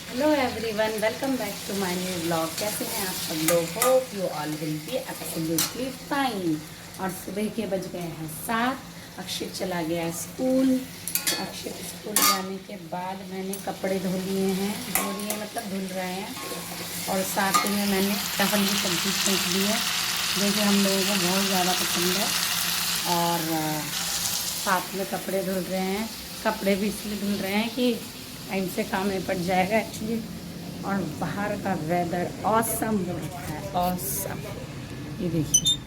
Hello everyone, welcome back to my new blog. कैसे हैं आप सब लोग? Hope you all will be absolutely fine. और सुबह के बज गए हैं 7। अक्षित चला गया है स्कूल। अक्षित स्कूल जाने के बाद मैंने कपड़े धो लिए हैं, मतलब धुल रहे हैं। और साथ ही में मैंने कटहल की सब्ज़ी सेंक ली है, जो कि हम लोगों को बहुत ज़्यादा पसंद है। और साथ में कपड़े धुल रहे हैं। कपड़े भी इसलिए धुल रहे हैं कि टाइम से काम निपट जाएगा एक्चुअली। और बाहर का वेदर ऑसम हो रखा है, ऑसम। ये देखिए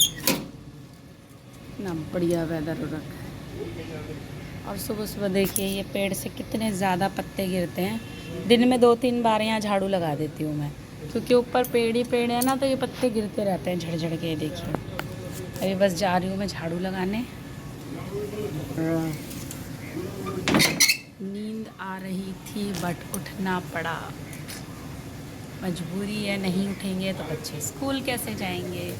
इतना बढ़िया वेदर हो रखा है। और सुबह सुबह देखिए ये पेड़ से कितने ज़्यादा पत्ते गिरते हैं। दिन में 2-3 बार यहाँ झाड़ू लगा देती हूँ मैं, क्योंकि ऊपर पेड़ ही पेड़ है ना, तो ये पत्ते गिरते रहते हैं झड़ के। देखिए अभी बस जा रही हूँ मैं झाड़ू लगाने। नींद आ रही थी बट उठना पड़ा, मजबूरी है। नहीं उठेंगे तो बच्चे स्कूल कैसे जाएंगे।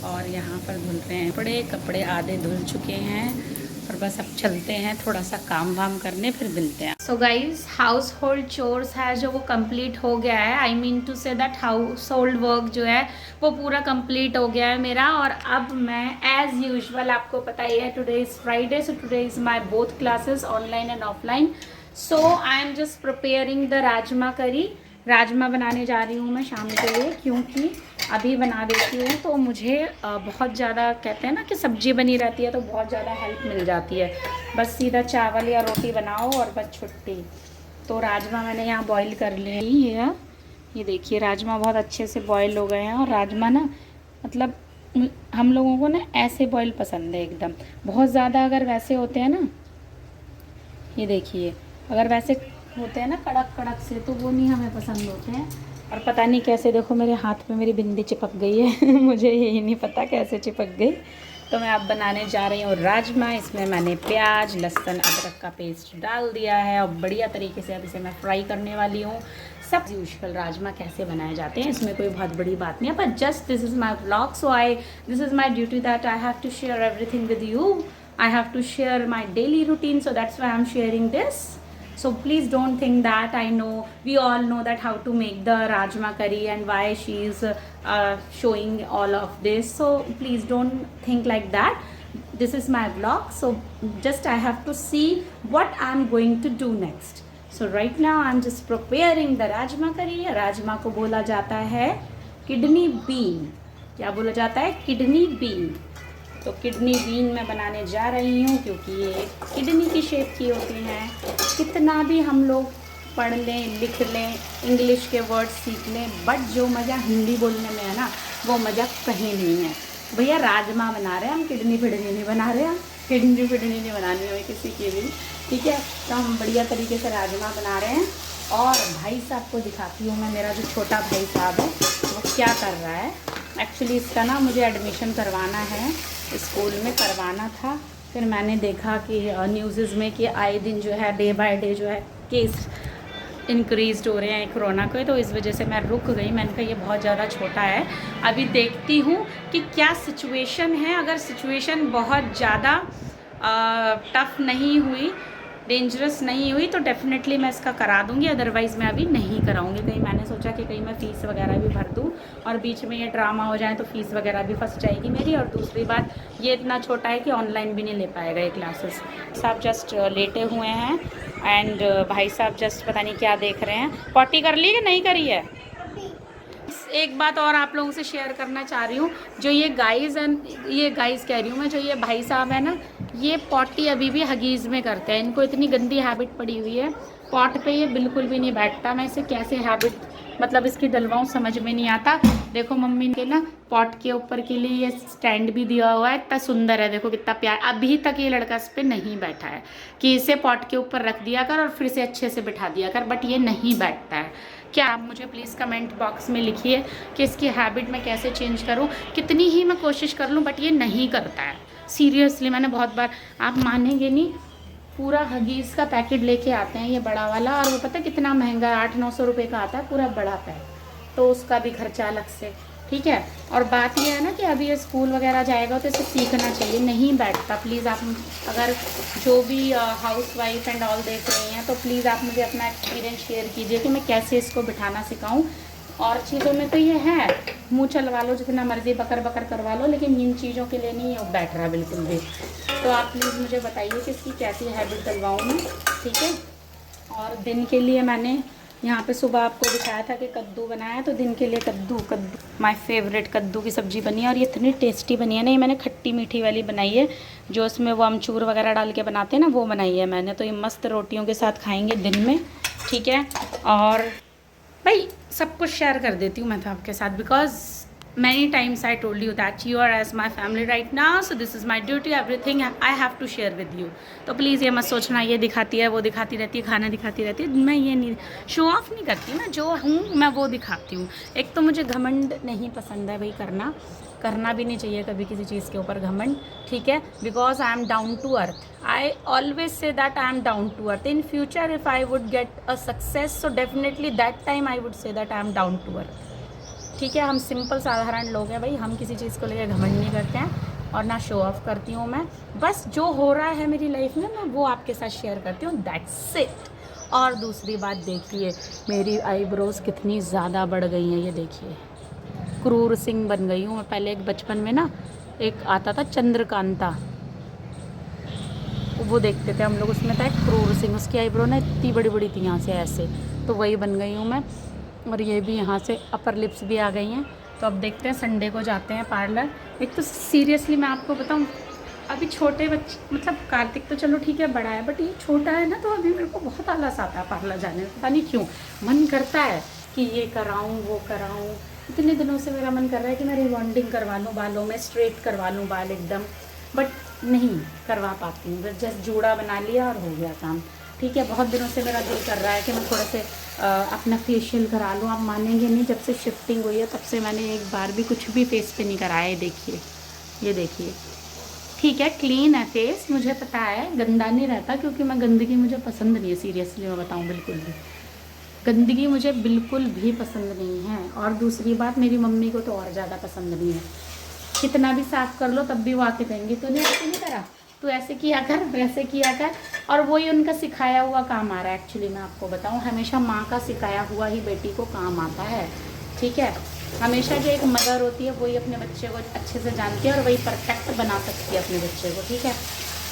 और यहाँ पर धुल रहे हैं कपड़े आधे धुल चुके हैं। और बस अब चलते हैं थोड़ा सा काम वाम करने, फिर मिलते हैं। So guys, household chores है जो वो कंप्लीट हो गया है। I mean to say that household work जो है वो पूरा कंप्लीट हो गया है मेरा। और अब मैं एज यूजुअल, आपको पता ही है today is Friday, so today is my both classes online and offline. So I am just preparing the rajma करी। राजमा बनाने जा रही हूँ मैं शाम के लिए, क्योंकि अभी बना देती हूँ तो मुझे बहुत ज़्यादा, कहते हैं ना कि सब्जी बनी रहती है तो बहुत ज़्यादा हेल्प मिल जाती है। बस सीधा चावल या रोटी बनाओ और बस छुट्टी। तो राजमा मैंने यहाँ बॉईल कर लिए है। ये देखिए राजमा बहुत अच्छे से बॉईल हो गए हैं। और राजमा ना, मतलब हम लोगों को ना ऐसे बॉईल पसंद है एकदम। बहुत ज़्यादा अगर वैसे होते हैं ना, ये देखिए अगर वैसे होते हैं ना कड़क कड़क से, तो वो नहीं हमें पसंद होते हैं। और पता नहीं कैसे, देखो मेरे हाथ में मेरी बिंदी चिपक गई है मुझे यही नहीं पता कैसे चिपक गई। तो मैं अब बनाने जा रही हूँ राजमा। इसमें मैंने प्याज, लहसुन, अदरक का पेस्ट डाल दिया है और बढ़िया तरीके से अब इसे मैं फ्राई करने वाली हूँ। सब यूजुअल राजमा कैसे बनाए जाते हैं, इसमें कोई बहुत बड़ी बात नहीं है, पर just this is my blog, so this is my duty that I have to share everything with you. I have to share my daily routine, so that's why I'm sharing this. So please don't think that I know, we all know that how to make the rajma curry and why she is showing all of this. So please don't think like that. This is my vlog, so just I have to see what I'm going to do next. So right now I'm just preparing the rajma curry. rajma को बोला जाता है kidney bean. क्या बोला जाता है? Kidney bean. तो kidney bean मैं बनाने जा रही हूँ, क्योंकि ये किडनी की शेप की होती हैं। कितना भी हम लोग पढ़ लें, लिख लें, इंग्लिश के वर्ड सीख लें, बट जो मज़ा हिंदी बोलने में है ना, वो मज़ा कहीं नहीं है। भैया राजमा बना रहे हैं हम, किडनी फिडनी नहीं बना रहे हैं। किडनी फिडनी नहीं बनानी हमें किसी की भी, ठीक है। तो हम बढ़िया तरीके से राजमा बना रहे हैं। और भाई साहब को दिखाती हूँ मैं, मेरा जो छोटा भाई साहब है वो क्या कर रहा है। एक्चुअली इसका ना मुझे एडमिशन करवाना है, स्कूल में करवाना था। फिर मैंने देखा कि न्यूज़ में कि आए दिन जो है, डे बाय डे जो है केस इंक्रीज़ हो रहे हैं कोरोना के, तो इस वजह से मैं रुक गई। मैंने कहा ये बहुत ज़्यादा छोटा है, अभी देखती हूँ कि क्या सिचुएशन है। अगर सिचुएशन बहुत ज़्यादा टफ नहीं हुई, डेंजरस नहीं हुई, तो डेफिनेटली मैं इसका करा दूंगी, अदरवाइज़ मैं अभी नहीं कराऊंगी। कहीं मैंने सोचा कि कहीं मैं फ़ीस वगैरह भी भर दूं और बीच में ये ड्रामा हो जाए तो फ़ीस वगैरह भी फंस जाएगी मेरी। और दूसरी बात, ये इतना छोटा है कि ऑनलाइन भी नहीं ले पाएगा ये क्लासेस। साहब जस्ट लेटे हुए हैं एंड भाई साहब जस्ट पता नहीं क्या देख रहे हैं। पॉटी कर ली कि नहीं करी है? एक बात और आप लोगों से शेयर करना चाह रही हूँ, जो ये गाइस कह रही हूँ मैं, जो ये भाई साहब है ना, ये पॉटी अभी भी हगीज़ में करते हैं। इनको इतनी गंदी हैबिट पड़ी हुई है, पॉट पे ये बिल्कुल भी नहीं बैठता। मैं इसे कैसे हैबिट, मतलब इसकी डलवाऊँ, समझ में नहीं आता। देखो मम्मी के ना पॉट के ऊपर के लिए ये स्टैंड भी दिया हुआ है, इतना सुंदर है, देखो कितना प्यार। अभी तक ये लड़का इस पर नहीं बैठा है कि इसे पॉट के ऊपर रख दिया कर और फिर से अच्छे से बिठा दिया कर, बट ये नहीं बैठता है। क्या आप मुझे प्लीज़ कमेंट बॉक्स में लिखिए कि इसकी हैबिट मैं कैसे चेंज करूं। कितनी ही मैं कोशिश कर लूं बट ये नहीं करता है। सीरियसली मैंने बहुत बार, आप मानेंगे नहीं, पूरा हगीज़ का पैकेट लेके आते हैं ये बड़ा वाला, और वो पता है कितना महंगा है, 800-900 रुपये का आता है पूरा बड़ा पैक। तो उसका भी खर्चा अलग से, ठीक है। और बात ये है ना कि अभी ये स्कूल वगैरह जाएगा तो इसे सीखना चाहिए, नहीं बैठता। प्लीज़ आप अगर जो भी हाउस वाइफ एंड ऑल देख रही हैं तो प्लीज़ आप मुझे अपना एक्सपीरियंस शेयर कीजिए कि मैं कैसे इसको बिठाना सिखाऊं। और चीज़ों में तो ये है, मुँह चलवा लो जितना मर्ज़ी, बकर बकर करवा लो, लेकिन इन चीज़ों के लिए नहीं बैठ रहा बिल्कुल भी। तो आप प्लीज़ मुझे बताइए कि इसकी कैसी हैबिट डलवाऊँ मैं, ठीक है। और दिन के लिए मैंने यहाँ पे सुबह आपको दिखाया था कि कद्दू बनाया, तो दिन के लिए कद्दू माय फेवरेट कद्दू की सब्ज़ी बनी है। और ये इतनी टेस्टी बनी है ना, ये मैंने खट्टी मीठी वाली बनाई है, जो उसमें वो अमचूर वगैरह डाल के बनाते हैं ना, वो बनाई है मैंने। तो ये मस्त रोटियों के साथ खाएंगे दिन में, ठीक है। और भाई सब कुछ शेयर कर देती हूँ मैं तो आपके साथ, because many times I told you that you are as my family right now, so this is my duty, everything I have to share with you. तो प्लीज़ ये मत सोचना ये दिखाती है वो दिखाती रहती है, खाना दिखाती रहती है। मैं ये नहीं शो ऑफ नहीं करती, मैं जो हूँ मैं वो दिखाती हूँ। एक तो मुझे घमंड नहीं पसंद है भाई, करना भी नहीं चाहिए कभी किसी चीज़ के ऊपर घमंड, ठीक है। Because I am down to earth, I always say that I am down to earth. In future if I would get a success, so definitely that time I would say that I am down to earth, ठीक है। हम simple साधारण लोग हैं भाई, हम किसी चीज़ को लेकर घमंड नहीं करते हैं और ना शो ऑफ करती हूँ मैं। बस जो हो रहा है मेरी लाइफ में मैं वो आपके साथ शेयर करती हूँ, दैट्स इट। और दूसरी बात देखिए, मेरी आईब्रोज़ कितनी ज़्यादा बढ़ गई हैं, ये देखिए, क्रूर सिंह बन गई हूँ मैं। पहले एक बचपन में ना एक आता था चंद्रकांता, वो देखते थे हम लोग, उसमें था एक क्रूर सिंह, उसकी आईब्रो ना इतनी बड़ी बड़ी थी यहाँ से ऐसे, तो वही बन गई हूँ मैं। और ये भी यहाँ से अपर लिप्स भी आ गई हैं। तो अब देखते हैं, संडे को जाते हैं पार्लर। एक तो सीरियसली मैं आपको बताऊँ, अभी छोटे बच्चे, मतलब कार्तिक तो चलो ठीक है बड़ा है, बट ये छोटा है ना, तो अभी मेरे को बहुत आलस आता है पार्लर जाने में, पता नहीं क्यों। मन करता है कि ये कराऊँ वो कराऊँ, इतने दिनों से मेरा मन कर रहा है कि मैं रिबॉन्डिंग करवा लूँ बालों में, स्ट्रेट करवा लूँ बाल एकदम, बट नहीं करवा पाती हूँ। बस जस्ट जूड़ा बना लिया और हो गया काम, ठीक है। बहुत दिनों से मेरा दिल कर रहा है कि मैं थोड़ा से अपना फेशियल करा लूँ। आप मानेंगे नहीं, जब से शिफ्टिंग हुई है तब से मैंने एक बार भी कुछ भी फेस पे नहीं कराया। ये देखिए, ठीक है क्लीन है फेस, मुझे पता है गंदा नहीं रहता, क्योंकि मैं गंदगी मुझे पसंद नहीं है, सीरियसली मैं बताऊँ, बिल्कुल भी गंदगी मुझे बिल्कुल भी पसंद नहीं है। और दूसरी बात, मेरी मम्मी को तो और ज़्यादा पसंद नहीं है, कितना भी साफ़ कर लो तब भी वो आके कहेंगे तूने ऐसे नहीं करा, तू ऐसे किया कर, वैसे किया कर। और वही उनका सिखाया हुआ काम आ रहा है। एक्चुअली मैं आपको बताऊं, हमेशा माँ का सिखाया हुआ ही बेटी को काम आता है, ठीक है। हमेशा जो एक मदर होती है वही अपने बच्चे को अच्छे से जानती है और वही परफेक्ट बना सकती है अपने बच्चे को, ठीक है।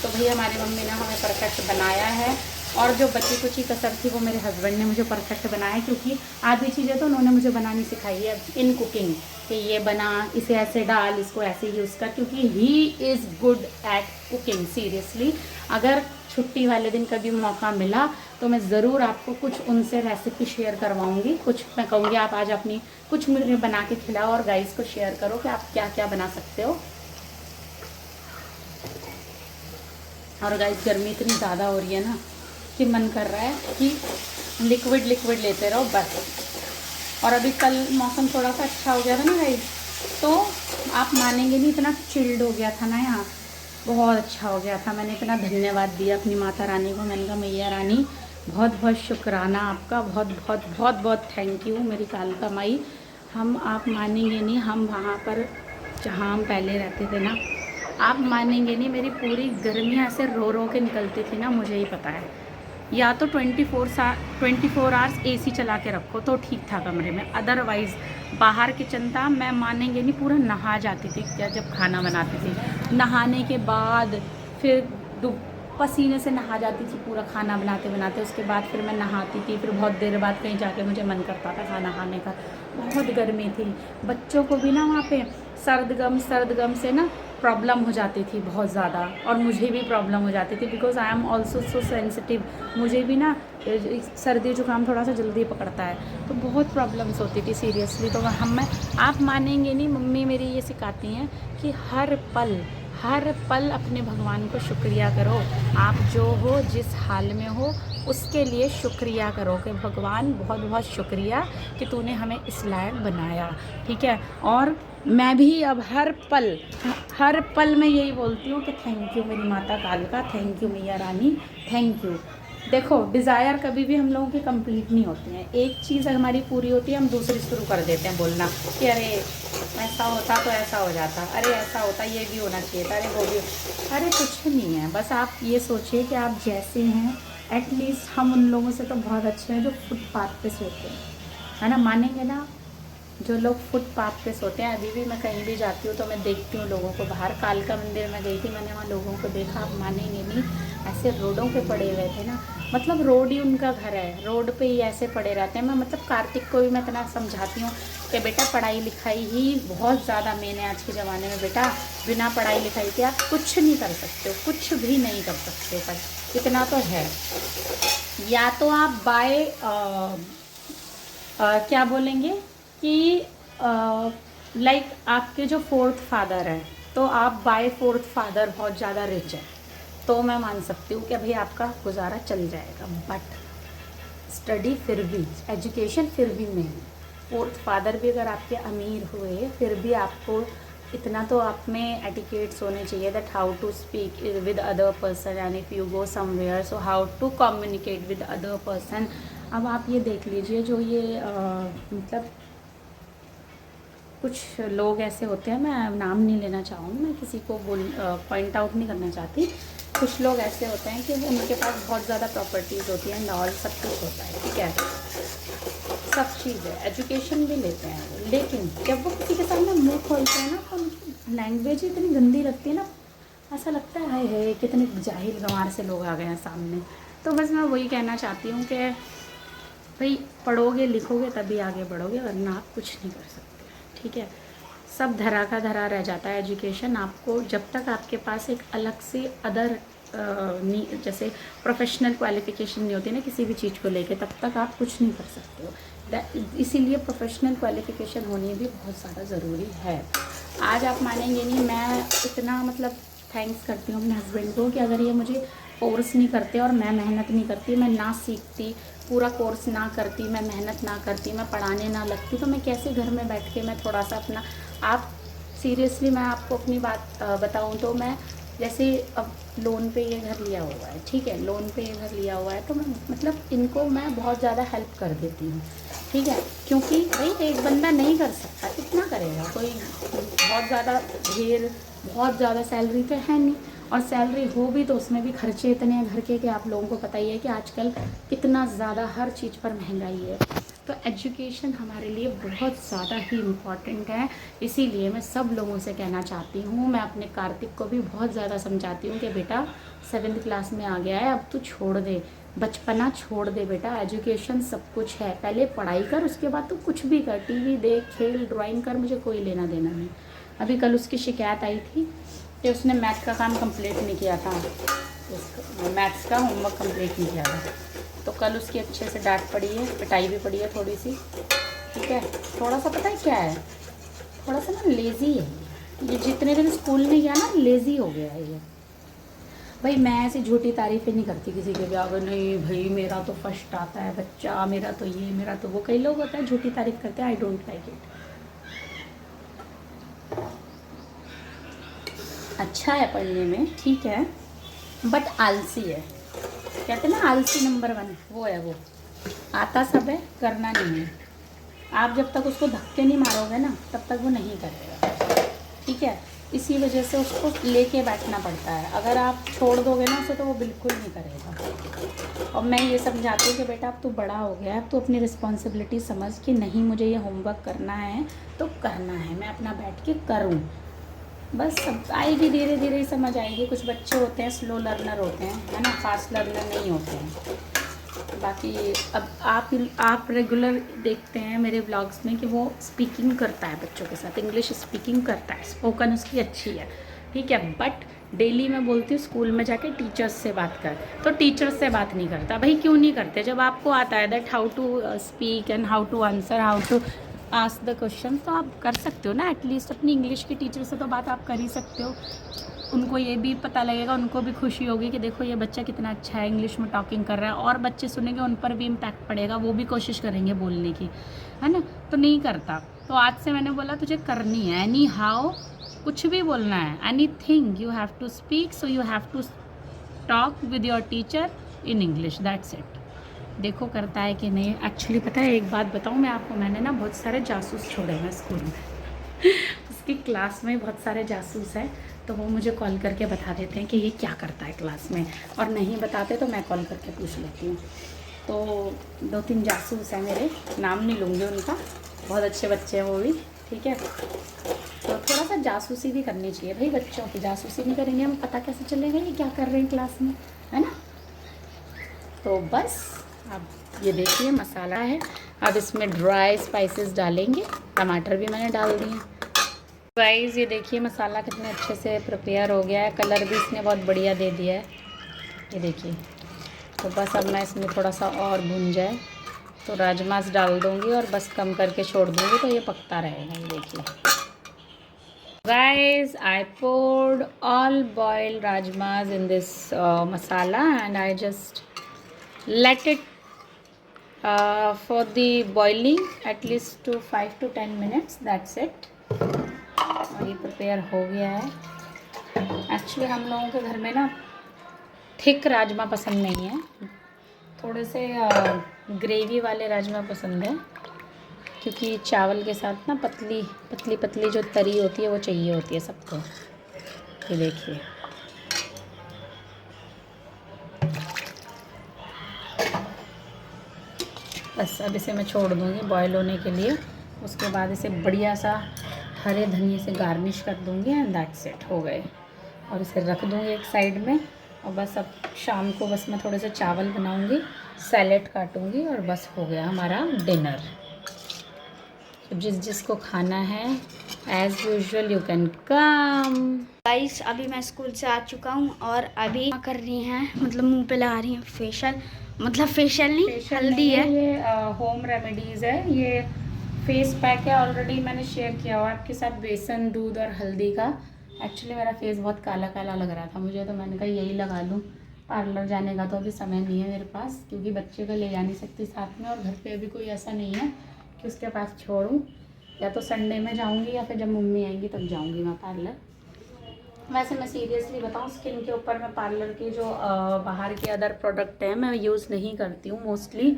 तो भैया हमारी मम्मी ने हमें परफेक्ट बनाया है, और जो बची कुची कसर थी वो मेरे हस्बैंड ने मुझे परफेक्ट बनाया, क्योंकि आधी चीज़ें तो उन्होंने मुझे बनानी सिखाई है इन कुकिंग, कि ये बना, इसे ऐसे डाल, इसको ऐसे यूज़ कर, क्योंकि he is good at cooking. Seriously अगर छुट्टी वाले दिन कभी मौका मिला तो मैं ज़रूर आपको कुछ उनसे रेसिपी शेयर करवाऊँगी। कुछ मैं कहूँगी आप आज अपनी कुछ मुझे बना के खिलाओ और गाइस को शेयर करो कि आप क्या क्या बना सकते हो। और गाइस गर्मी इतनी ज़्यादा हो रही है ना कि मन कर रहा है कि लिक्विड लेते रहो बस। और अभी कल मौसम थोड़ा सा अच्छा हो गया था ना गाइस, तो आप मानेंगे नहीं, इतना चिल्ड हो गया था ना यहाँ, बहुत अच्छा हो गया था। मैंने इतना धन्यवाद दिया अपनी माता रानी को, मैंने कहा मैया रानी बहुत बहुत शुक्राना आपका, बहुत बहुत बहुत बहुत थैंक यू मेरी कालका माई। हम आप मानेंगे नहीं, हम वहाँ पर जहाँ हम पहले रहते थे ना, आप मानेंगे नहीं, मेरी पूरी गर्मियाँ ऐसे रो रो के निकलती थी ना, मुझे ही पता है। या तो 24 आवर्स एसी चला के रखो तो ठीक था कमरे में, अदरवाइज़ बाहर किचन था, मैं मानेंगे नहीं पूरा नहा जाती थी क्या जब खाना बनाती थी। नहाने के बाद फिर पसीने से नहा जाती थी पूरा खाना बनाते बनाते, उसके बाद फिर मैं नहाती थी, फिर बहुत देर बाद कहीं जाके मुझे मन करता था खाना खाने का, बहुत गर्मी थी। बच्चों को भी ना वहाँ पे सर्द गम से ना प्रॉब्लम हो जाती थी बहुत ज़्यादा, और मुझे भी प्रॉब्लम हो जाती थी, because I am also so sensitive. मुझे भी ना सर्दी जुकाम थोड़ा सा जल्दी पकड़ता है, तो बहुत प्रॉब्लम्स होती थी सीरियसली। तो आप मानेंगे नहीं, मम्मी मेरी ये सिखाती हैं कि हर पल अपने भगवान को शुक्रिया करो। आप जो हो, जिस हाल में हो, उसके लिए शुक्रिया करो कि भगवान बहुत बहुत शुक्रिया कि तूने हमें इस लायक बनाया, ठीक है। और मैं भी अब हर पल मैं यही बोलती हूँ कि थैंक यू मेरी माता कालका, थैंक यू मैया रानी, थैंक यू। देखो डिज़ायर कभी भी हम लोगों की कंप्लीट नहीं होती हैं। एक चीज़ हमारी पूरी होती है, हम दूसरी शुरू कर देते हैं बोलना कि अरे ऐसा होता तो ऐसा हो जाता, अरे ऐसा होता ये भी होना चाहिए था, अरे वो भी। अरे कुछ नहीं है, बस आप ये सोचिए कि आप जैसे हैं, एटलीस्ट हम उन लोगों से तो बहुत अच्छे हैं जो फुटपाथ पे सोते हैं, है ना, मानेंगे ना। जो लोग फुटपाथ पे सोते हैं, अभी भी मैं कहीं भी जाती हूँ तो मैं देखती हूँ लोगों को बाहर। कालका मंदिर में गई थी, मैंने वहाँ लोगों को देखा, आप मानेंगे नहीं, ऐसे रोडों पे पड़े हुए थे ना, मतलब रोड ही उनका घर है, रोड पे ही ऐसे पड़े रहते हैं। मैं मतलब कार्तिक को भी मैं इतना समझाती हूँ कि बेटा पढ़ाई लिखाई ही बहुत ज़्यादा मेन है आज के ज़माने में। बेटा बिना पढ़ाई लिखाई के आप कुछ नहीं कर सकते हो, कुछ भी नहीं कर सकते हो, पर इतना तो है। या तो आप बाय क्या बोलेंगे कि लाइक आपके जो फोर्थ फादर है, तो आप बाय फोर्थ फादर बहुत ज़्यादा रिच है, तो मैं मान सकती हूँ कि अभी आपका गुजारा चल जाएगा। बट स्टडी फिर भी, एजुकेशन फिर भी नहीं। फोर्थ फादर भी अगर आपके अमीर हुए, फिर भी आपको इतना तो आप में एटिकेट्स होने चाहिए that how to speak with other person and if you go somewhere so how to communicate with other person. अब आप ये देख लीजिए, जो ये मतलब कुछ लोग ऐसे होते हैं, मैं नाम नहीं लेना चाहूँगी, मैं किसी को पॉइंट आउट नहीं करना चाहती। कुछ लोग ऐसे होते हैं कि उनके पास बहुत ज़्यादा प्रॉपर्टीज़ होती हैं, और सब कुछ होता है, ठीक है, सब चीज़ है, एजुकेशन भी लेते हैं, लेकिन जब वो किसी के सामने मुंह खोलते हैं ना, तो उनकी लैंग्वेज इतनी गंदी लगती है ना, ऐसा लगता है हाय हाय कितने जाहिल गंवार से लोग आ गए हैं सामने। तो बस मैं वही कहना चाहती हूँ कि भाई पढ़ोगे लिखोगे तभी आगे बढ़ोगे, वरना आप कुछ नहीं कर सकते, ठीक है। सब धरा का धरा रह जाता है एजुकेशन। आपको जब तक आपके पास एक अलग से अदर जैसे प्रोफेशनल क्वालिफिकेशन नहीं होती ना किसी भी चीज़ को लेके, तब तक आप कुछ नहीं कर सकते हो। इसीलिए प्रोफेशनल क्वालिफिकेशन होनी भी बहुत ज़्यादा ज़रूरी है। आज आप मानेंगे नहीं, मैं इतना मतलब थैंक्स करती हूँ अपने हस्बैंड को कि अगर ये मुझे कोर्स नहीं करते और मैं मेहनत नहीं करती, मैं ना सीखती, पूरा कोर्स ना करती, मैं मेहनत ना करती, मैं पढ़ाने ना लगती, तो मैं कैसे घर में बैठ के मैं थोड़ा सा अपना, आप सीरियसली मैं आपको अपनी बात बताऊं तो मैं जैसे अब लोन पे ये घर लिया हुआ है, ठीक है, लोन पे ये घर लिया हुआ है, तो मैं मतलब इनको मैं बहुत ज़्यादा हेल्प कर देती हूँ, ठीक है, क्योंकि भाई एक बंदा नहीं कर सकता, कितना करेगा कोई, बहुत ज़्यादा ढेर बहुत ज़्यादा सैलरी तो है नहीं, और सैलरी हो भी तो उसमें भी खर्चे इतने हैं घर के कि आप लोगों को पता ही है कि आजकल कितना ज़्यादा हर चीज़ पर महंगाई है। तो एजुकेशन हमारे लिए बहुत ज़्यादा ही इम्पॉर्टेंट है। इसीलिए मैं सब लोगों से कहना चाहती हूँ, मैं अपने कार्तिक को भी बहुत ज़्यादा समझाती हूँ कि बेटा 7th क्लास में आ गया है, अब तू छोड़ दे, बचपना छोड़ दे बेटा, एजुकेशन सब कुछ है, पहले पढ़ाई कर, उसके बाद तू कुछ भी कर, टीवी देख, खेल, ड्राइंग कर, मुझे कोई लेना देना नहीं। अभी कल उसकी शिकायत आई थी कि उसने मैथ का काम कंप्लीट नहीं किया था, मैथ्स का होमवर्क कंप्लीट नहीं किया था, तो कल उसकी अच्छे से डांट पड़ी है, पिटाई भी पड़ी है थोड़ी सी, ठीक है। थोड़ा सा पता है क्या है, थोड़ा सा ना लेज़ी है ये, जितने दिन स्कूल नहीं गया ना लेज़ी हो गया है ये। भाई मैं ऐसी झूठी तारीफ़ें नहीं करती किसी के भी आगे, नहीं भाई मेरा तो फर्स्ट आता है बच्चा, मेरा तो ये, मेरा तो वो, कई लोग होता है झूठी तारीफ़ करते हैं, आई डोंट लाइक इट। अच्छा है पढ़ने में, ठीक है, बट आलसी है, कहते हैं ना आलसी नंबर 1, वो है वो, आता सब है, करना नहीं है। आप जब तक उसको धक्के नहीं मारोगे ना तब तक वो नहीं करेगा, ठीक है। इसी वजह से उसको लेके बैठना पड़ता है, अगर आप छोड़ दोगे ना उसे तो वो बिल्कुल नहीं करेगा। और मैं ये समझाती हूँ कि बेटा अब तू बड़ा हो गया है, अब तू अपनी रिस्पॉन्सिबिलिटी समझ कि नहीं मुझे ये होमवर्क करना है तो करना है, मैं अपना बैठ के करूँ, बस सब आएगी, धीरे धीरे ही समझ आएगी। कुछ बच्चे होते हैं स्लो लर्नर होते हैं, है ना, फास्ट लर्नर नहीं होते हैं। बाकी अब आप रेगुलर देखते हैं मेरे ब्लॉग्स में कि वो स्पीकिंग करता है बच्चों के साथ, इंग्लिश स्पीकिंग करता है, स्पोकन उसकी अच्छी है, ठीक है, बट डेली मैं बोलती हूँ स्कूल में जाके टीचर्स से बात कर, तो टीचर्स से बात नहीं करता। भाई क्यों नहीं करते, जब आपको आता है that how to speak and how to answer, how to ask the question, तो आप कर सकते हो ना, एटलीस्ट अपनी इंग्लिश की टीचर से तो बात आप कर ही सकते हो। उनको ये भी पता लगेगा, उनको भी खुशी होगी कि देखो ये बच्चा कितना अच्छा है, इंग्लिश में टॉकिंग कर रहा है, और बच्चे सुनेंगे उन पर भी इम्पैक्ट पड़ेगा, वो भी कोशिश करेंगे बोलने की, है ना। तो नहीं करता, तो आज से मैंने बोला तुझे करनी है, एनी हाउ कुछ भी बोलना है, anything you have to speak, so you have to talk with your teacher in English, that's it. देखो करता है कि नहीं। एक्चुअली पता है एक बात बताऊँ मैं आपको, मैंने ना बहुत सारे जासूस छोड़े हैं स्कूल में उसकी क्लास में बहुत सारे जासूस हैं, तो वो मुझे कॉल करके बता देते हैं कि ये क्या करता है क्लास में, और नहीं बताते तो मैं कॉल करके पूछ लेती हूँ। तो 2-3 जासूस हैं मेरे, नाम नहीं लूँगी उनका, बहुत अच्छे बच्चे हैं वो भी, ठीक है। तो थोड़ा सा जासूसी भी करनी चाहिए भाई, बच्चों की जासूसी नहीं करेंगे हम पता कैसे चलेगा ये क्या कर रहे हैं क्लास में, है ना। तो बस अब ये देखिए मसाला है, अब इसमें ड्राई स्पाइसेस डालेंगे, टमाटर भी मैंने डाल दिए। गाइस ये देखिए मसाला कितने अच्छे से प्रिपेयर हो गया है, कलर भी इसने बहुत बढ़िया दे दिया है, ये देखिए। तो बस अब मैं इसमें थोड़ा सा और भुन जाए तो राजमास डाल दूँगी और बस कम करके छोड़ दूँगी, तो ये पकता रहेगा। ये देखिए guys, I poured all boiled rajmas in this masala and I just let it for the boiling at least to 5 to 10 minutes, that's it। और ये प्रिपेयर हो गया है। एक्चुअली हम लोगों के घर में ना थिक राजमा पसंद नहीं है, थोड़े से ग्रेवी वाले राजमा पसंद है, क्योंकि चावल के साथ ना पतली पतली पतली जो तरी होती है वो चाहिए होती है सबको। ये देखिए बस अब इसे मैं छोड़ दूँगी बॉयल होने के लिए, उसके बाद इसे बढ़िया सा हरे धनिए से गार्निश कर दूँगी एंड दैट्स इट, हो गए। और इसे रख दूँगी एक साइड में, और बस अब शाम को बस मैं थोड़े से चावल बनाऊँगी, सैलेड काटूँगी और बस हो गया हमारा डिनर। तो जिसको खाना है as usual you can come. Guys अभी मैं स्कूल से आ चुका हूँ और अभी कर रही हैं, मतलब मुंह पे लगा रही हैं फेशियल, मतलब फेशियल नहीं, हल्दी है। ये होम रेमेडीज़ है, ये फेस पैक है, ऑलरेडी मैंने शेयर किया हुआ आपके साथ, बेसन दूध और हल्दी का। एक्चुअली मेरा फेस बहुत काला काला लग रहा था मुझे, तो मैंने कहा यही लगा लूँ। पार्लर जाने का तो अभी समय नहीं है मेरे पास, क्योंकि बच्चे को ले जा नहीं सकती साथ में, और घर पे अभी कोई ऐसा नहीं है कि उसके पास छोड़ूं। या तो संडे में जाऊंगी या फिर जब मम्मी आएंगी तब जाऊंगी मैं पार्लर। वैसे मैं सीरियसली बताऊं, स्किन के ऊपर मैं पार्लर के जो बाहर के अदर प्रोडक्ट हैं मैं यूज़ नहीं करती हूँ। मोस्टली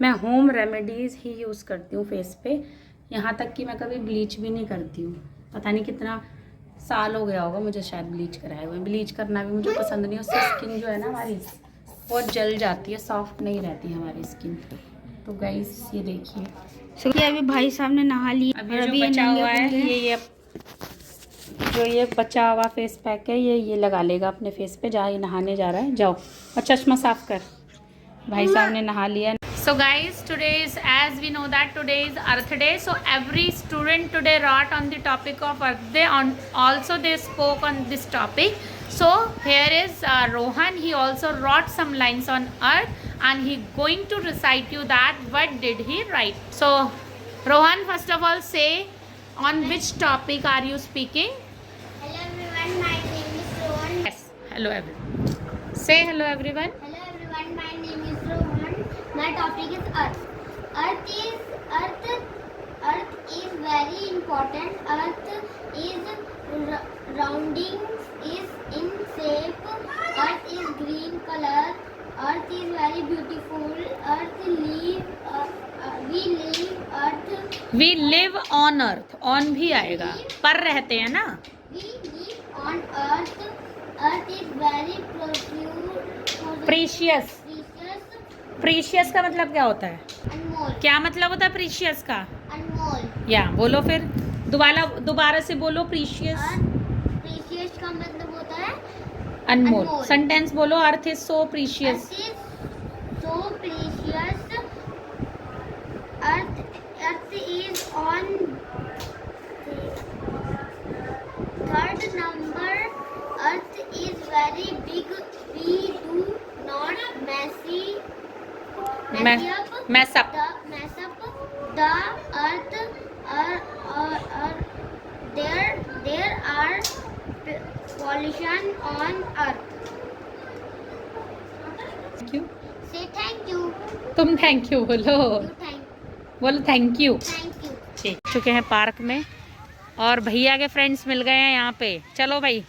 मैं होम रेमेडीज़ ही यूज़ करती हूँ फेस पे। यहाँ तक कि मैं कभी ब्लीच भी नहीं करती हूँ। पता नहीं कितना साल हो गया होगा मुझे शायद ब्लीच कराए हुए। ब्लीच करना भी मुझे पसंद नहीं है, उससे स्किन जो है ना हमारी बहुत जल जाती है, सॉफ्ट नहीं रहती हमारी स्किन। तो गाइस ये देखिए अभी भाई साहब ने नहा लिया, अभी जो बचा हुआ है ये जो ये बचा हुआ फेस पैक है ये लगा लेगा अपने फेस पे। जा, ये नहाने जा रहा है, जाओ और चश्मा साफ कर। भाई साहब ने नहा लिया। So guys, today is, as we know that today is Earth Day, so every student today wrote on the topic of Earth Day, on also they spoke on this topic. So here is Rohan, he also wrote some lines on Earth and he going to recite you that what did he write. So Rohan, first of all say on which topic are you speaking? Hello everyone, my name is Rohan. Yes, hello everyone. Say hello everyone. Hello everyone, my name is Rohan. My topic is Earth. Earth is very important. Earth is rounding, is in shape. Earth is green color. Earth is very beautiful. Earth we live Earth. We live on Earth. On भी आएगा, पर रहते हैं ना। We live on Earth. Earth is very precious. Precious का मतलब क्या होता है? अनमोल। क्या मतलब होता है प्रीशियस का? अनमोल। या बोलो फिर दोबारा से बोलो। प्रीशियस प्रीशियस का मतलब होता है अनमोल। सेंटेंस बोलो, earth is so precious. So precious. Earth is on third number. Earth is very big. We do not mess up the earth. There are pollution on earth. Thank you. Say thank you. तुम thank you बोलो। बोलो thank you. Thank you. ठीक, चुके हैं park में और भैया के फ्रेंड्स मिल गए हैं यहाँ पे। चलो भाई,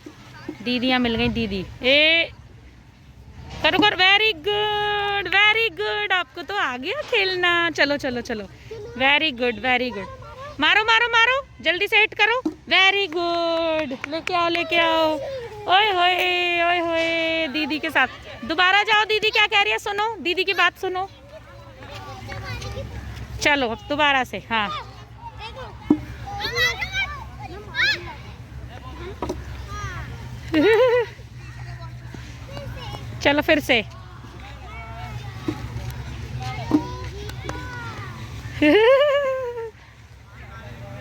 दीदियाँ मिल गई। दीदी ए करो करो, वेरी गुड वेरी गुड। आपको तो आ गया खेलना। चलो चलो चलो, वेरी गुड वेरी गुड। मारो मारो मारो, जल्दी से हिट करो। वेरी गुड, लेके आओ लेके आओ। ओए होए ओए होए, दीदी के साथ दोबारा जाओ। दीदी क्या कह रही है सुनो, दीदी की बात सुनो। चलो अब दोबारा से, हाँ। चलो फिर से।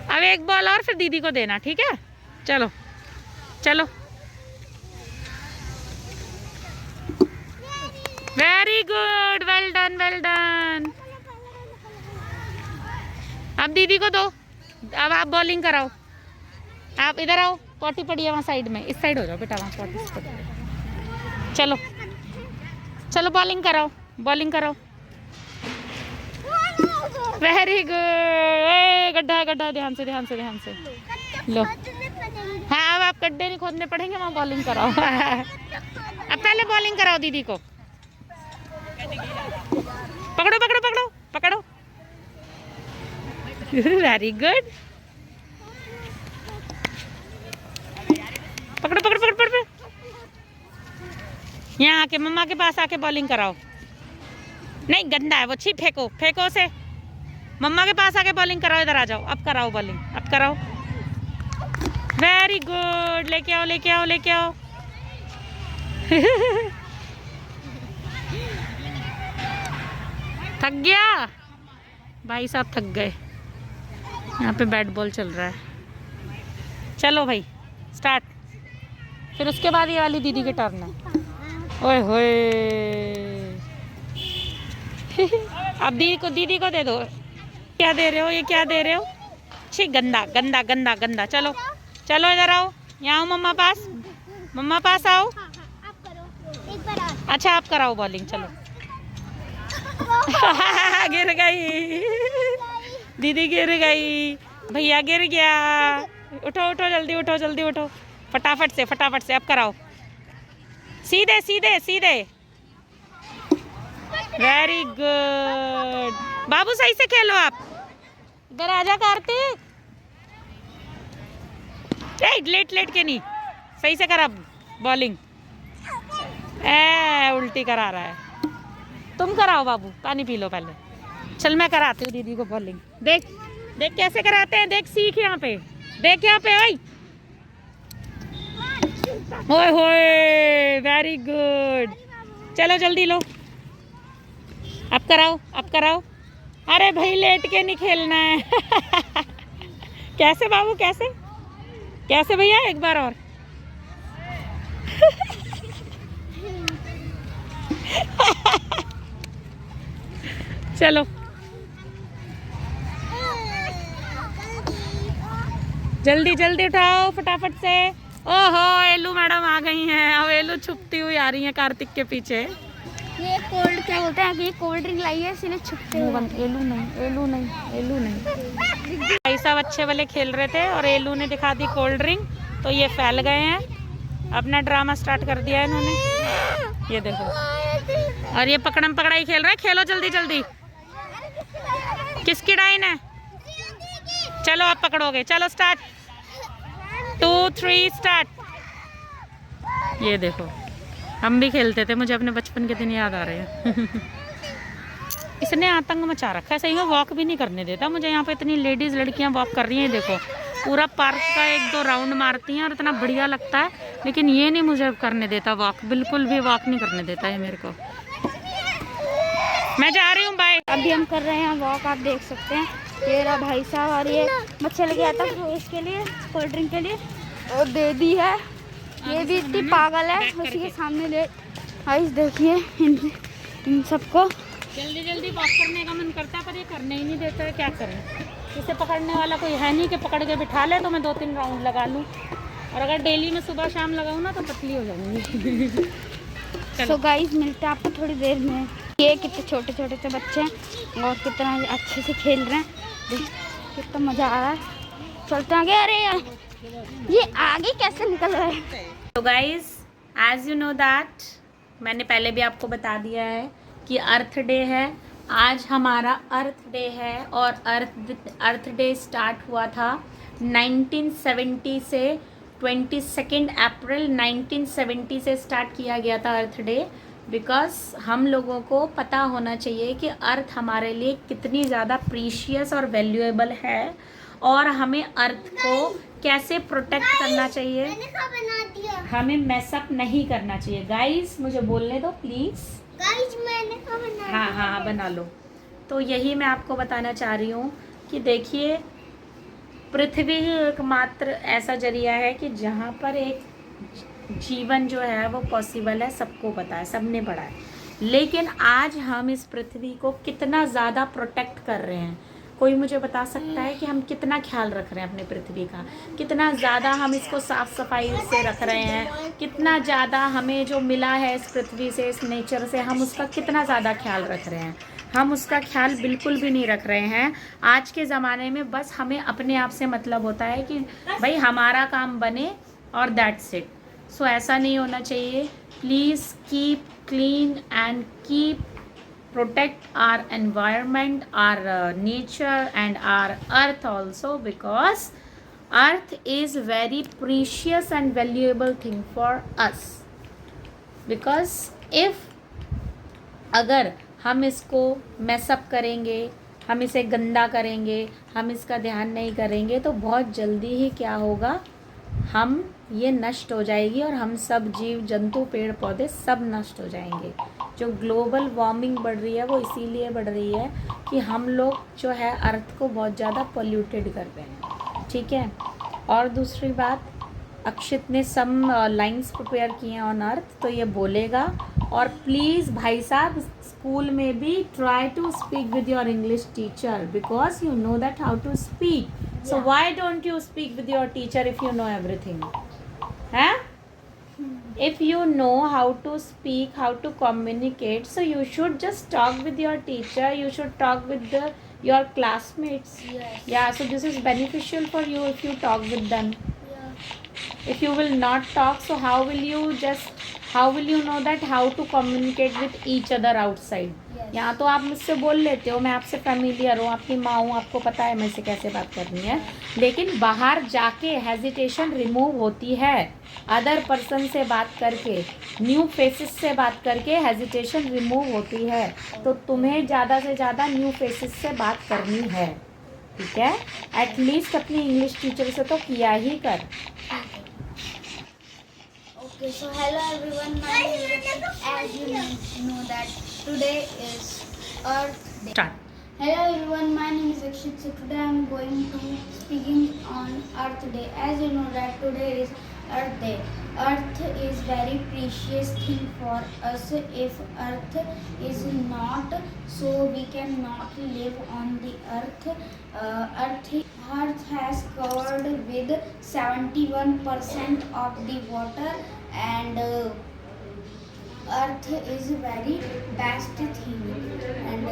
अब एक बॉल और फिर दीदी को देना, ठीक है? चलो चलो, very good, well done well done. अब दीदी को दो। अब आप बॉलिंग कराओ। आप इधर आओ, पॉटी पड़ी है वहाँ साइड में। इस साइड हो जाओ बेटा, वहाँ पॉटी पड़ी है। चलो चलो, बॉलिंग कराओ बॉलिंग कराओ। Very good. गड्ढा है गड्ढा, ध्यान से ध्यान से ध्यान से। लो, हाँ अब आप गड्ढे नहीं खोदने पड़ेंगे, वहाँ बॉलिंग कराओ। अब पहले बॉलिंग कराओ दीदी को। पकड़ो पकड़ो पकड़ो पकड़ो। Very good. पकड़ो पकड़ो पकड़ो पकड़ो। यहाँ आके मम्मा के पास आके बॉलिंग कराओ। नहीं, गंदा है वो, छी फेंको फेंको से। मम्मा के पास आके बॉलिंग कराओ। इधर आ जाओ, अब कराओ बॉलिंग, अब कराओ। वेरी गुड, लेके आओ लेके आओ लेके आओ। थक गया भाई साहब, थक गए। यहाँ पे बैट बॉल चल रहा है। चलो भाई स्टार्ट। फिर उसके बाद ये वाली दीदी की टर्न है। ओए होए। अब दीदी को दे दो। क्या दे रहे हो, ये क्या दे रहे हो? छी, गंदा गंदा गंदा गंदा। चलो चलो इधर आओ, यहाँ आओ मम्मा पास, मम्मा पास आओ। अच्छा आप कराओ बॉलिंग, चलो। गिर गई दीदी, गिर गई। भैया गिर गया। उठो उठो जल्दी, उठो जल्दी उठो, फटाफट से फटाफट से। अब कराओ, सीधे सीधे सीधे। Very good. बाबू सही से खेलो आप। इधर आजा कार्तिक। लेट लेट के नहीं, सही से करा बॉलिंग। उल्टी करा रहा है। तुम कराओ बाबू, पानी पी लो पहले। चल मैं कराती हूँ दीदी को बॉलिंग। देख देख कैसे कराते हैं, देख सीख यहाँ पे, देख यहाँ पे। ओए होए, वेरी गुड। चलो जल्दी लो, अब कराओ अब कराओ। अरे भाई लेट के नहीं खेलना है। कैसे बाबू, कैसे कैसे भैया, एक बार और। चलो जल्दी जल्दी उठाओ फटाफट से। ओहो, एलू मैडम आ गई हैं। अब एलू छुपती हुई आ रही हैं कार्तिक के पीछे। ये कोल्ड क्या होता है कि कोल्ड ड्रिंक लाई है, इसलिए छुपते हैं। एलू नहीं एलू नहीं एलू नहीं। भाई साहब अच्छे वाले खेल रहे थे और एलू ने दिखा दी कोल्ड ड्रिंक, तो ये फैल गए हैं। अपना ड्रामा स्टार्ट कर दिया है इन्होंने, ये देखो। और ये पकड़म पकड़ाई खेल रहा है। खेलो जल्दी जल्दी। किसकी डाइन है? चलो आप पकड़ोगे। चलो स्टार्ट, 2 3 स्टार्ट। ये देखो, हम भी खेलते थे, मुझे अपने बचपन के दिन याद आ रहे हैं। इसने आतंक मचा रखा है, सही में वॉक भी नहीं करने देता मुझे। यहाँ पे इतनी लेडीज लड़कियां वॉक कर रही हैं, देखो पूरा पार्क का 1-2 राउंड मारती हैं और इतना बढ़िया लगता है, लेकिन ये नहीं मुझे करने देता वॉक, बिल्कुल भी वॉक नहीं करने देता है मेरे को। मैं जा रही हूँ, बाय। अभी हम कर रहे हैं वॉक, आप देख सकते हैं। ये रहा भाई साहब, और ये बच्चे लगे आता तो इसके लिए कोल्ड ड्रिंक के लिए और दे दी है। ये भी इतनी पागल है, उसी के सामने ले। गाइस देखिए इन सबको जल्दी जल्दी वॉक करने का मन करता है, पर ये करने ही नहीं देता है। क्या करें, इसे पकड़ने वाला कोई है नहीं कि पकड़ के बिठा ले तो मैं 2-3 राउंड लगा लूँ। और अगर डेली में सुबह शाम लगाऊँ ना तो पतली हो जाऊँगी। सो गाइस मिलते हैं आपको थोड़ी देर में। ये कितने छोटे छोटे से बच्चे हैं और कितना अच्छे से खेल रहे हैं, कितना मज़ा आ रहा है। चलते आगे। अरे यार ये आगे कैसे निकल रहा है। तो guys as you know that मैंने पहले भी आपको बता दिया है कि अर्थ डे है। आज हमारा अर्थ डे है और अर्थ डे स्टार्ट हुआ था 1970 से। 22 अप्रैल 1970 से स्टार्ट किया गया था अर्थ डे। बिकॉज हम लोगों को पता होना चाहिए कि अर्थ हमारे लिए कितनी ज़्यादा प्रीशियस और वैल्यूएबल है और हमें अर्थ को कैसे प्रोटेक्ट करना चाहिए। हमें मैसअप नहीं करना चाहिए। गाइस मुझे बोलने दो प्लीज़। गाइस मैंने बना हाँ हाँ बना लो। तो यही मैं आपको बताना चाह रही हूँ कि देखिए, पृथ्वी ही एकमात्र ऐसा जरिया है कि जहाँ पर एक जीवन जो है वो पॉसिबल है। सबको पता है, सबने पढ़ा है। लेकिन आज हम इस पृथ्वी को कितना ज़्यादा प्रोटेक्ट कर रहे हैं। कोई मुझे बता सकता है कि हम कितना ख्याल रख रहे हैं अपने पृथ्वी का, कितना ज़्यादा हम इसको साफ़ सफाई से रख रहे हैं, कितना ज़्यादा हमें जो मिला है इस पृथ्वी से, इस नेचर से, हम उसका कितना ज़्यादा ख्याल रख रहे हैं। हम उसका ख्याल बिल्कुल भी नहीं रख रहे हैं। आज के ज़माने में बस हमें अपने आप से मतलब होता है कि भाई हमारा काम बने और दैट्स इट। सो ऐसा नहीं होना चाहिए। Please keep clean and keep protect our environment, our nature and our earth also, because earth is very precious and valuable thing for us. Because if अगर हम इसको मैसअप करेंगे, हम इसे गंदा करेंगे, हम इसका ध्यान नहीं करेंगे तो बहुत जल्दी ही क्या होगा, हम ये नष्ट हो जाएगी और हम सब जीव जंतु पेड़ पौधे सब नष्ट हो जाएंगे। जो ग्लोबल वार्मिंग बढ़ रही है वो इसीलिए बढ़ रही है कि हम लोग जो है अर्थ को बहुत ज़्यादा पोल्यूटेड कर रहे हैं। ठीक है। और दूसरी बात, अक्षित ने सम लाइंस प्रिपेयर किए हैं ऑन अर्थ, तो ये बोलेगा। और प्लीज़ भाई साहब स्कूल में भी try to speak with your English teacher, because you know that how to speak. So why don't you speak with your teacher if you know everything? Huh? If you know how to speak, how to communicate, so you should just talk with your teacher. You should talk with your classmates. Yes. Yeah, so this is beneficial for you if you talk with them. Yeah. If you will not talk, so how will you know that how to communicate with each other outside? Yes. यहाँ तो आप मुझसे बोल लेते हो, मैं आपसे familiar हूँ, आपकी माँ हूँ, आपको पता है मैं से कैसे बात करनी है। लेकिन बाहर जाके हेजिटेशन रिमूव होती है। अदर पर्सन से बात करके, न्यू फेसेस से बात करके हेजिटेशन रिमूव होती है। तो तुम्हें ज़्यादा से ज़्यादा न्यू फेसेस से बात करनी है। ठीक है। एटलीस्ट अपनी इंग्लिश टीचर से तो किया ही कर। Okay, so hello everyone. My name is, as you know that today is Earth Day. Start. Hello everyone, my name is Akshit. So today I am going to speaking on Earth Day. As you know that today is Earth Day. Earth is very precious thing for us. If Earth is not, so we cannot live on the Earth. Earth has covered with 71% of the water, and Earth is very best thing, and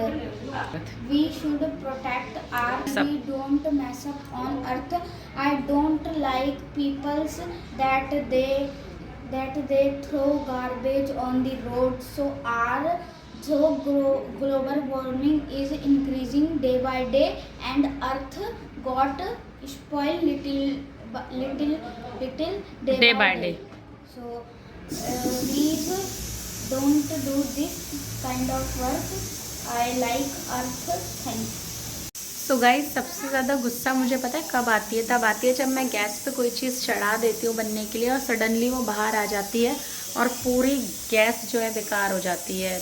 we should protect Earth. We don't mess up on Earth. I don't like people's that they throw garbage on the road. So global warming is increasing day by day, and Earth got spoiled little day by day. So please don't do this kind of work. I like Earth. Thank you. So guys, सबसे ज़्यादा गुस्सा मुझे पता है कब आती है? तब आती है जब मैं गैस पे कोई चीज़ चढ़ा देती हूँ बनने के लिए और सडनली वो बाहर आ जाती है और पूरी गैस जो है बेकार हो जाती है।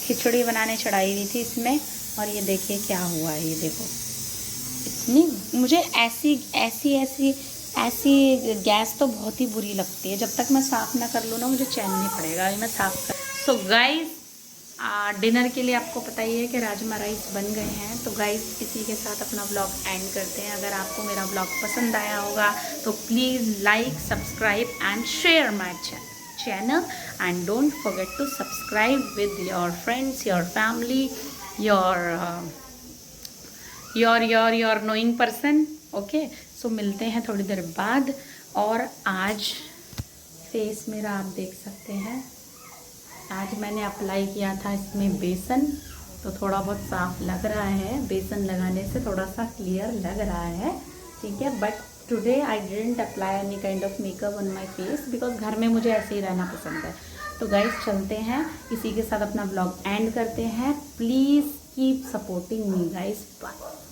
खिचड़ी बनाने चढ़ाई हुई थी इसमें और ये देखिए क्या हुआ है। ये देखो, इतनी मुझे ऐसी गैस तो बहुत ही बुरी लगती है। जब तक मैं साफ़ ना कर लूँ ना मुझे चैन नहीं पड़ेगा। अभी मैं साफ़ कर। सो गाइस, डिनर के लिए आपको पता ही है कि राजमा राइस बन गए हैं। तो गाइस इसी के साथ अपना ब्लॉग एंड करते हैं। अगर आपको मेरा ब्लॉग पसंद आया होगा तो please like, subscribe and share my channel, and don't forget to subscribe with your friends, your family, your knowing person. Okay, so मिलते हैं थोड़ी देर बाद। और आज फेस मेरा आप देख सकते हैं आज मैंने अप्लाई किया था इसमें बेसन, तो थोड़ा बहुत साफ लग रहा है, बेसन लगाने से थोड़ा सा क्लियर लग रहा है, ठीक है। But today I didn't apply any kind of makeup on my face because घर में मुझे ऐसे ही रहना पसंद है। तो गाइस चलते हैं, इसी के साथ अपना ब्लॉग एंड करते हैं। Please keep supporting me guys, bye.